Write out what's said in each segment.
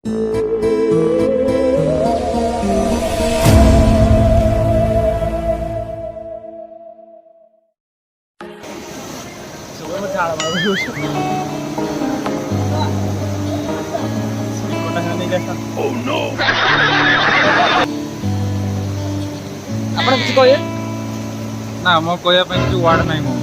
Oh no! ଆପଣ କିଛି କହିବେ? ନା ମୋ କହିବା ପାଇଁ କିଛି ୱାର୍ଡ ନାହିଁ ମୁଁ।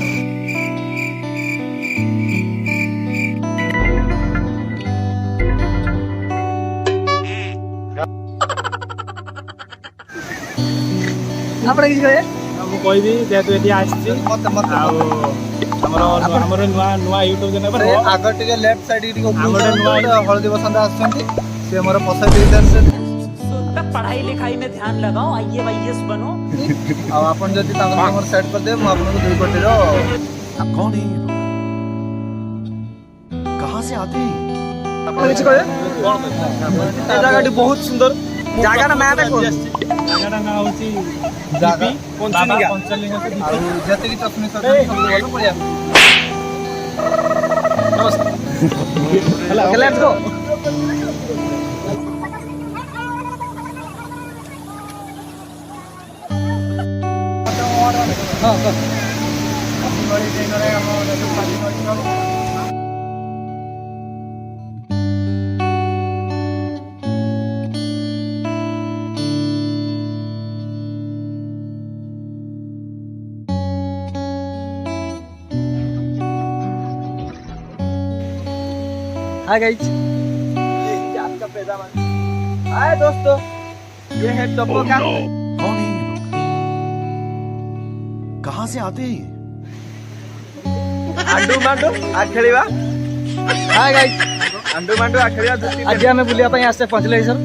ଆପଣ କିଛି କହିବେ? ମୁଁ କହିବି ଯେହେତୁ ଏଠି ଆସିଛି ଆଉ ଆମର ନୂଆ ୟୁଟ୍ୟୁବ ଚ୍ୟାନେଲ ଆଗ ଟିକେ ଲେଫ୍ଟ ସାଇଡ୍ ଟିକେ ଆମର ନୂଆ ହଳଦୀ ବସନ୍ତ ଆସୁଛନ୍ତି ସେ ମୋର ପଛରେ ଦେଇଥାନ୍ତି पढ़ाई लिखाई में ध्यान लगाओ IAS बनो। ଆଉ ଆପଣ ଯଦି ତାଙ୍କ ମୋର ସେଟ୍ କରିଦେବେ ମୁଁ ଆପଣଙ୍କୁ 2 କୋଟିର कौन है ये लोग? कहाँ से आते हैं? ଆପଣ କିଛି କହିବେ? ଏ ଜାଗାଟି ବହୁତ ସୁନ୍ଦର। ଜାଗାଟା ନାଁ ଟା କଣ? ଜାଗାଟା ନାଁ ହଉଛି ଜାଗା ପଞ୍ଚଲିଙ୍ଗା। ଆଉ ଯେତିକି ଚଟଣି ସବୁ ଭଲ ପଡ଼ିଆ Okay, let's go. Hi guys, आपका पैदावार। हाय दोस्तों, ये है टप्पो का। कौन है ये लोग? कहाँ से आते हैं? आंडू मांडू आ खेलिबा। हाय गाइस, आंडू मांडू आ खेलिबा। आज हमें बुलिया ପାଇଁ आसे पहुंचले सर।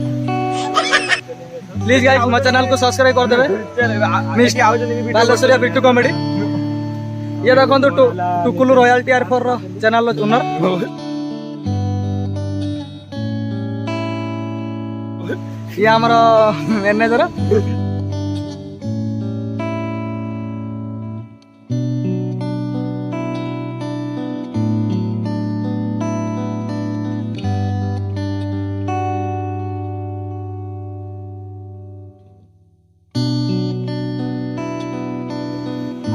प्लीज गाइस ମୋ चैनल को सब्सक्राइब कर देबे। मिस्टर बालेश्वरिया बिट्टू कॉमेडी। ये देखो टुकुलु रॉयल्टी R4 रो चैनल रो ओनर। ये हमारा मैनेजर।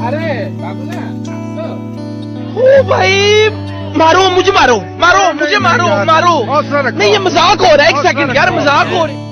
अरे बाबू ना ओ भाई मारो मुझे मारो मारो मुझे मारो मारो नहीं ये मजाक हो रहा है 1 सेकंड यार मजाक हो रहा है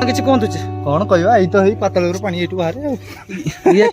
କିଛି କୁହନ୍ତୁ। କଣ କହିବା ଏଇ ତ ହେଇ ପାତାଳରୁ ପାଣି ଏଇଠୁ ବାହାରେ ଆଉ। ये